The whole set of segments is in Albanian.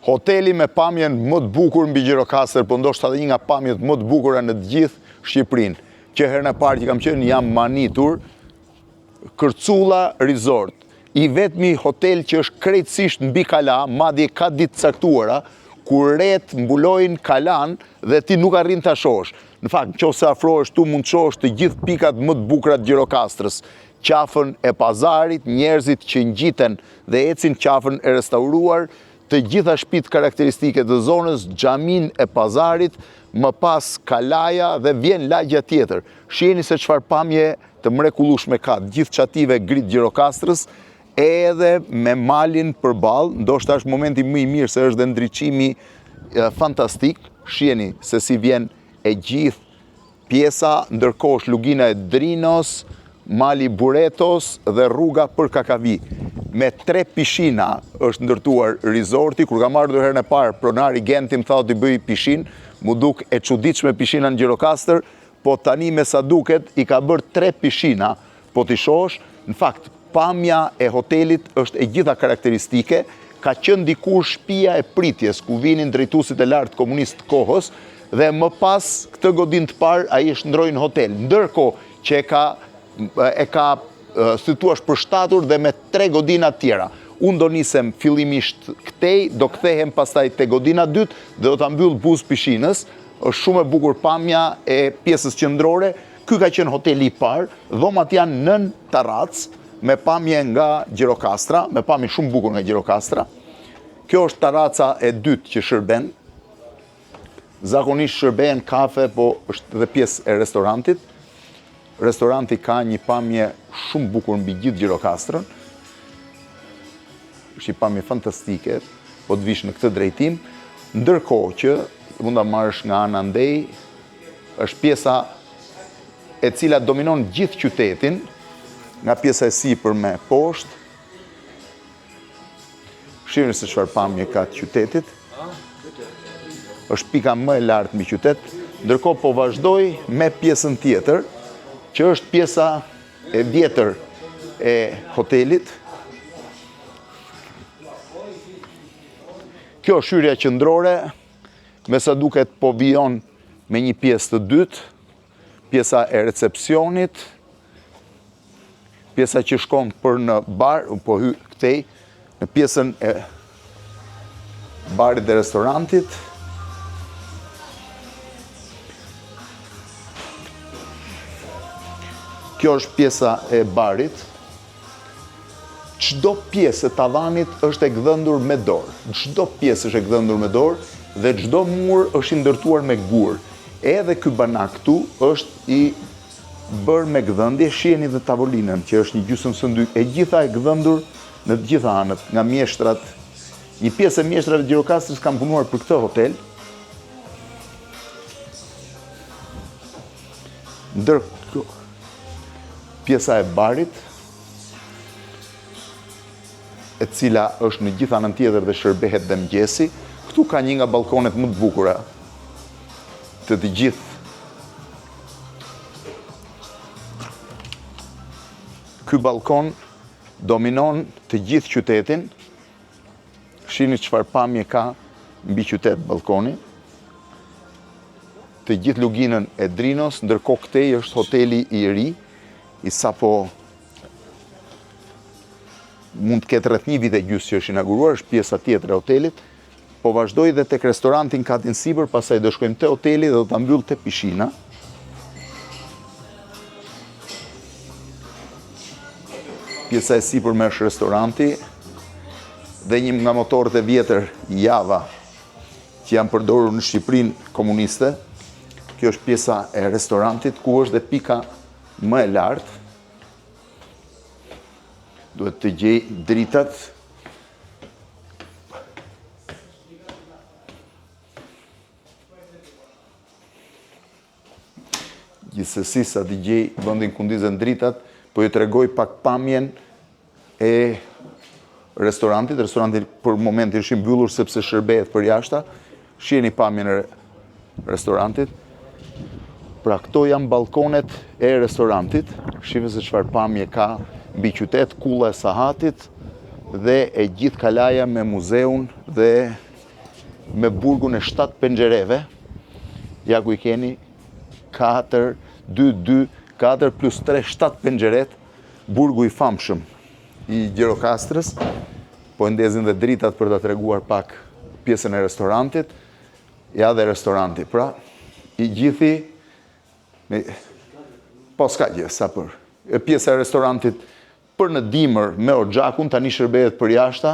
Hoteli me pamjen më të bukur mbi Gjirokastër, po ndoshta edhe një nga pamjet më të bukura në të gjithë Shqipërinë. Që herën e parë që kam qenë jam manitur, Kërculla Resort, i vetmi hotel që është krejtësisht mbi kala, madje ka ditë caktuara, kur ret mbulojnë kalan dhe ti nuk arrin ta shohësh. Në fakt, nëse afrohesh tu mund të shohësh të gjithë pikat më të bukura të Gjirokastrës, qafën e pazarit, njerëzit që ngjiten dhe ecin qafën e restauruar, të gjitha shtëpitë karakteristike të zonës, xhamin e pazarit, më pas kalaja dhe vjen lagja tjetër. Shiheni se çfarë pamje të mrekullueshme ka gjithë çative grit Gjirokastrës, edhe me malin përballë, ndoshta është momenti më i mirë se është dhe ndriçimi fantastik. Shiheni se si vjen e gjithë pjesa, ndërkohë është lugina e Drinos, mali Buretos dhe rruga për Kakavi. Me 3 pishina është ndërtuar resorti. Kur kam ardhur herën e parë, pronari Genti më tha të bëj pishinë, mu duk e çuditshme pishina në Gjirokastër, po tani me sa duket i ka bërë 3 pishina, po t'i shohësh, në fakt pamja e hotelit është e gjitha karakteristike, ka qenë dikur shtëpia e pritjes, ku vinin drejtuesit e lartë komunistë të kohës, dhe më pas këtë godinë të parë ai është ndroi në hotel. Ndërkohë që e ka si thua përshtatur dhe me 3 godina tjera. Unë do nisem fillimisht këtej, do kthehem pastaj te godina dytë dhe do ta mbyll buzë pishinës. Është shumë e bukur pamja e pjesës qendrore. Ky ka qenë hoteli i parë, dhomat janë nën terrac, me pamje nga Gjirokastra, me pamje shumë bukur nga Gjirokastra. Kjo është terraca e dytë që shërben. Zakonisht shërben kafe, po është dhe pjesë e restorantit. Restoranti ka një pamje shumë bukur mbi gjithë Gjirokastrën. Është një pamje fantastike, po të vish në këtë drejtim. Ndërkohë që mund ta marrësh nga ana ndej, është pjesa e cila dominon gjithë qytetin, nga pjesa e sipër me poshtë. Shihni se çfarë pamje ka të qytetit. Është pika më e lartë mbi qytet, ndërkohë po vazhdoj me pjesën tjetër, që është pjesa e vjetër e hotelit. Kjo është hyrja qendrore, me sa duket po vijon me një pjesë të dytë, pjesa e recepcionit, pjesa që shkon për në bar, po hy këtej, në pjesën e barit dhe restorantit. Kjo është pjesa e barit. Çdo pjesë e tavanit është e gdhëndur me dorë. Çdo pjesë është e gdhëndur me dorë dhe çdo mur është i ndërtuar me gur. Edhe ky banak këtu është i bërë me gdhëndje. Shiheni dhe tavolinën që është një gjysmë së ndy, e gjitha e gdhëndur në të gjitha anët, nga mjeshtrat. Një pjesë e mjeshtrave të Gjirokastrës kam punuar për këtë hotel. Ndërkohë pjesa e barit, e cila është në gjithë anën tjetër dhe shërbehet dhe mëngjesi. Këtu ka një nga balkonet më të bukura të gjithë. Ky balkon dominon të gjithë qytetin. Shihni çfarë pamje ka mbi qytet balkoni. Të gjithë luginën e Drinos, ndërkohë këtej është hoteli i ri, i sapo mund të ketë rreth 1 vit e gjysmë që është inauguruar, është pjesa tjetër e hotelit, po vazhdoj dhe tek restoranti në katin sipër, pastaj do shkojmë te hoteli dhe do ta mbyll te pishina. Pjesa e sipërme është restoranti dhe një nga motorët e vjetër Java që janë përdorur në Shqipërinë komuniste. Kjo është pjesa e restorantit ku është dhe pika më e lartë. Duhet të gjej dritat. Gjithsesi sa të gjej vendin ku ndizen dritat, po ju tregoj pak pamjen e restorantit. Restoranti për momentin është i mbyllur sepse shërbehet për jashta. Shihni pamjen e restorantit. Pra këto janë balkonet e restorantit. Shihni se çfarë pamje ka mbi qytet, kulla e sahatit dhe e gjithë kalaja me muzeun dhe me burgun e 7 penxhereve. Ja ku I keni 4, 2, 2, 4 plus 3, 7 penxheret. Burgu I famshëm I Gjirokastrës. Po ndezin dhe dritat për ta treguar pak pjesën e restorantit. Ja dhe restoranti. Pra, I gjithi po s'ka gjë, sa për. Pjesa e restorantit për në dimër me orxhakun tani shërbehet për jashta,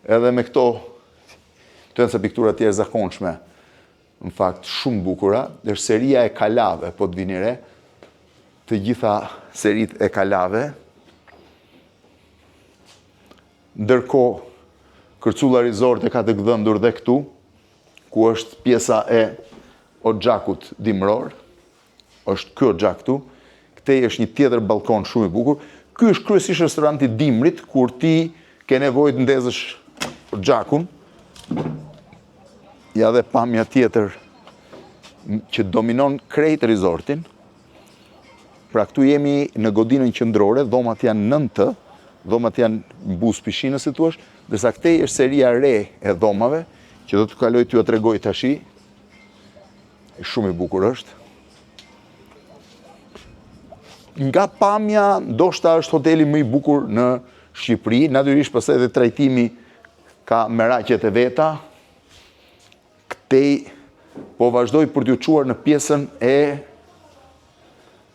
edhe me këto të janë sa piktura tjerë zakonshme. Në fakt shumë bukura, është seria e kalave, po të vini re, të gjitha serit e kalave. Ndërkohë, Kërculla Resort e ka të gdhëndur dhe këtu, ku është pjesa e orxhakut dimror, është ky orxhak këtu. Këtej është një tjetër balkon shumë I bukur. Ky është kryesisht restoranti dimrit, kur ti ke nevojë të ndezësh orxhakun. Ja dhe pamja tjetër që dominon krejt resortin. Pra këtu jemi në godinën qendrore, dhomat janë 9, dhomat janë mbus pishinës si thua, ndërsa këtej është seria re e dhomave, që do të kaloj t'ju tregoj tashi. Shumë I bukur është. Nga pamja, ndoshta është hoteli më I bukur në Shqipëri, natyrisht pastaj edhe trajtimi ka merakjet e veta. Këtej po vazhdoj për t'ju çuar në pjesën e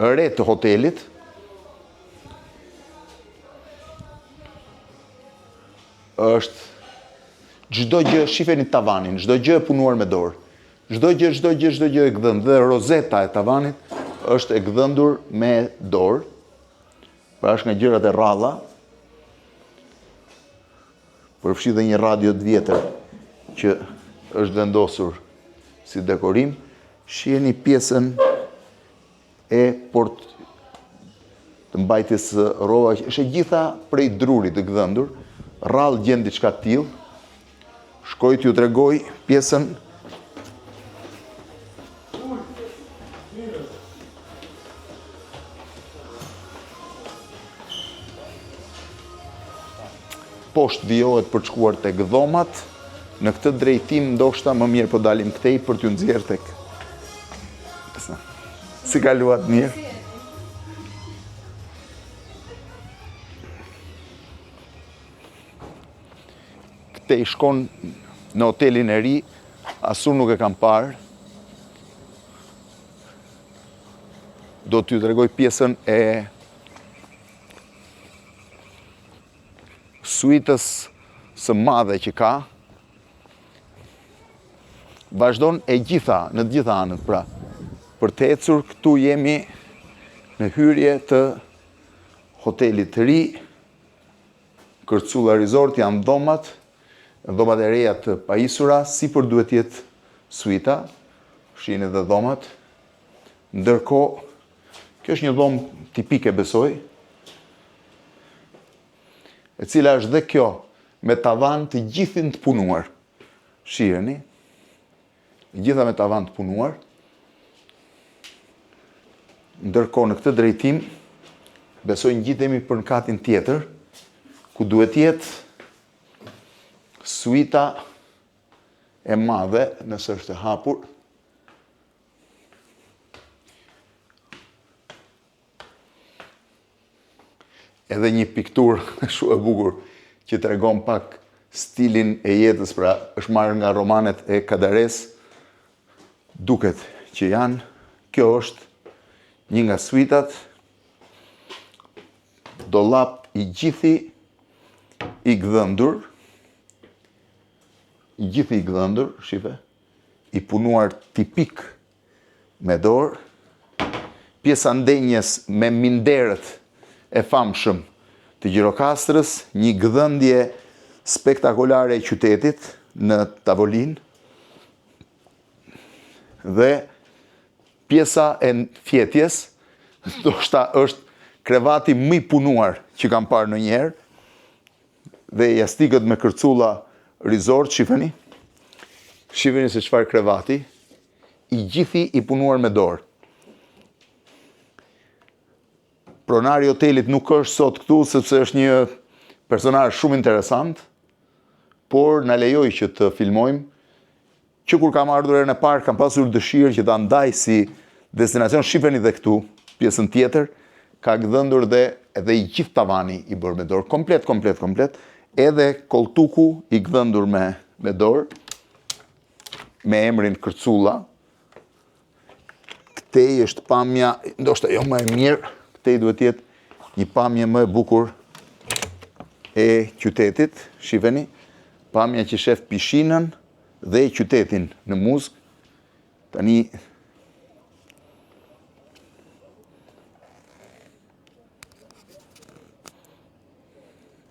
re të hotelit. Është çdo gjë, shifeni tavanin, çdo gjë e punuar me dorë. Çdo gjë e gdhënë, dhe rozeta e tavanit është e gdhëndur me dorë. Pra është nga gjërat e rralla. Përfshi dhe një radio të vjetër që është vendosur si dekorim. Shiheni pjesën e port të mbajtjes rrova, është e gjitha prej drurit të gdhëndur. Rrallë gjen diçka të tillë. Shkoj t'ju tregoj pjesën poshtë vijohet për të shkuar tek dhomat. Në këtë drejtim ndoshta më mirë po dalim këtej për t'ju nxjerrë tek. Si kaluat mirë? Këtej shkon në hotelin e ri, asun nuk e kam parë. Do t'ju tregoj pjesën e suitës së madhe që ka. Vazhdon e gjitha, në të gjitha anët, pra. Për të ecur, këtu jemi në hyrje të hotelit të ri, Kërculla Resort, janë dhomat e reja të pajisura, si për duhet jetë suita, shihni edhe dhomat. Ndërkohë, kjo është një dhomë tipike besoj, e cila është dhe kjo me tavan të gjithin të punuar. Shiheni, gjitha me tavan të punuar. Ndërkohë në këtë drejtim, besoj ngjitemi për në katin tjetër, ku duhet jetë suita e madhe, nëse është e hapur. Edhe një pikturë shumë e bukur që tregon pak stilin e jetës, pra është marrë nga romanet e Kadares. Duket që janë, kjo është një nga suitat, dollap I gjithi I gdhëndur, shife, I punuar tipik me dorë, pjesa ndenjes me minderët e famshëm të Gjirokastrës, një gdhëndje spektakolare e qytetit në tavolinë, dhe pjesa e fjetjes, ndoshta është krevati më I punuar që kam parë ndonjëherë, dhe jastikët me Kërculla Resort, shifeni se çfarë krevati, I gjithi I punuar me dorë. Pronari I hotelit nuk është sot këtu, sepse është një personazh shumë interesant, por na lejoi që të filmojmë. që kur kam ardhur herën e parë, kam pasur dëshirë që ta ndaj si destinacion. Shifeni dhe këtu, pjesën tjetër, ka gdhëndur dhe edhe i gjithë tavani i bërë me dorë, komplet, edhe koltuku i gdhëndur me dorë, me emrin Kërculla. Këtej është pamja, ndoshta jo më e mirë, këtej duhet jetë një pamje më e bukur e qytetit, shifeni, pamja që shef pishinën dhe qytetin në muzg. Tani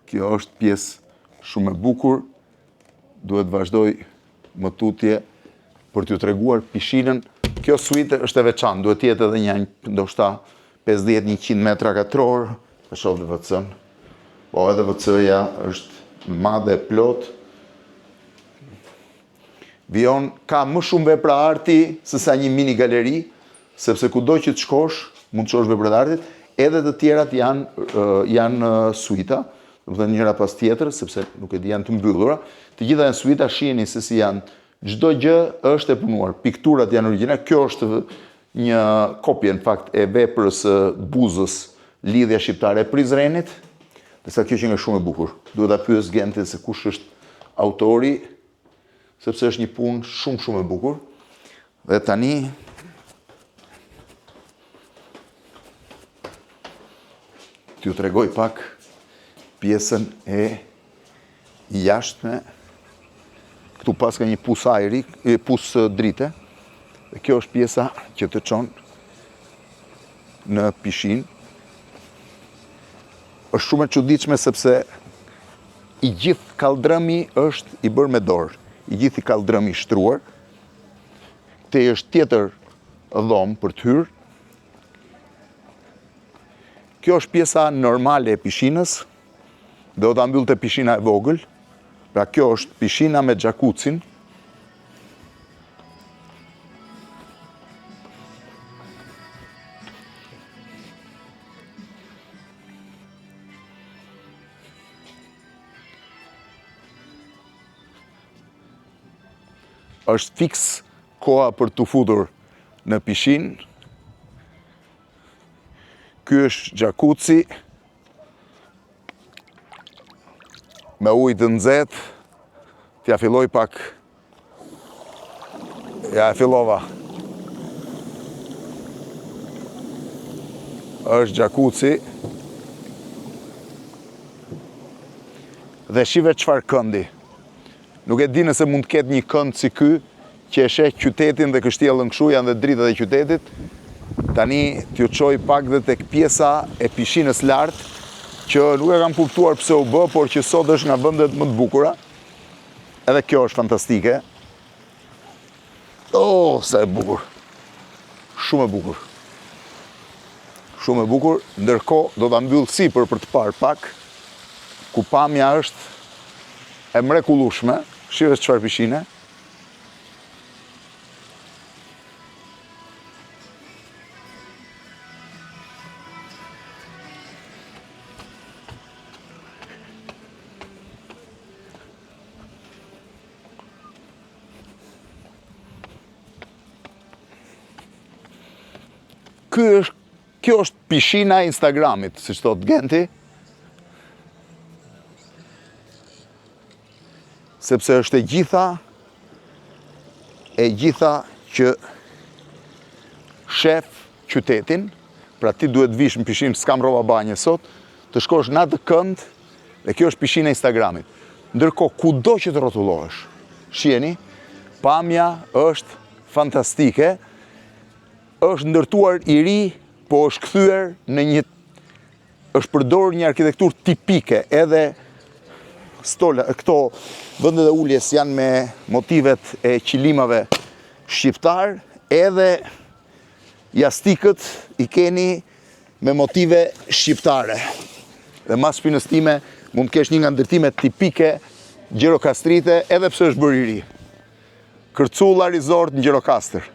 kjo është pjesë shumë e bukur, duhet vazhdoj më tutje për t'ju treguar pishinën. Kjo suite është e veçantë, duhet jetë edhe një ndoshta 50-100 metra katror, e shoh dhe WC-n. Po edhe WC-ja është madhe plot. Vion ka më shumë vepra arti se sa një mini galeri, sepse kudo që të shkosh, mund të shohësh veprat e artit, edhe të tjerat janë suita, domethënë njëra pas tjetër, sepse nuk e di janë të mbyllura. Të gjitha janë suita, shihni se si janë. Çdo gjë është e punuar. Pikturat janë origjinale. Kjo është një kopje në fakt e veprës Buzës, lidhja shqiptare e Prizrenit. Desa kjo që nga shumë e bukur. Duhet ta pyes Gentin se kush është autori, sepse është një punë shumë e bukur. Dhe tani t'ju tregoj pak pjesën e jashtme. Këtu pas ka një pus ajri, pus drite. Dhe kjo është pjesa që të çon në pishinë. Është shumë e çuditshme sepse i gjithë kaldrëmi është i bërë me dorë. I gjithë i kaldrëmi i shtruar. Këtej është tjetër dhomë për të hyrë. Kjo është pjesa normale e pishinës. Do ta mbyllte pishina e vogël. Pra kjo është pishina me xhakucin. Është fiks koha për të futur në pishinë. Ky është xhakuci me ujë të nxehtë. T'ja filloj pak. Ja e fillova. Është xhakuci. Dhe shive çfarë këndi. Nuk e di nëse mund të ketë një kënd si ky, që e sheh qytetin dhe kështjellën kështu, janë dhe dritat e qytetit. Tani t'ju çoj pak dhe tek pjesa e pishinës lart, që nuk e kam kuptuar pse u bë, por që sot është nga vendet më të bukura. Edhe kjo është fantastike. Oh, sa e bukur. Shumë e bukur. Shumë e bukur, ndërkohë do ta mbyll sipër për të parë pak, ku pamja është e mrekullueshme. Shive çfarë pishine. Kjo është pishina e Instagramit, siç thot Genti. Sepse është e gjitha që shef qytetin, pra ti duhet vish në pishinë, s'kam rroba banje sot, të shkosh në atë kënd, dhe kjo është pishina e Instagramit. Ndërkohë, kudo që të rrotullohesh, shiheni, pamja është fantastike, është ndërtuar i ri, po është kthyer në është përdorur një arkitekturë tipike, edhe këto vendet e uljes janë me motivet e qilimave shqiptar, edhe jastikët i keni me motive shqiptare. Dhe mas shpinës time mund të kesh një nga ndërtimet tipike Gjirokastrite, edhe pse është bërë i ri. Kërculla Resort në Gjirokastër.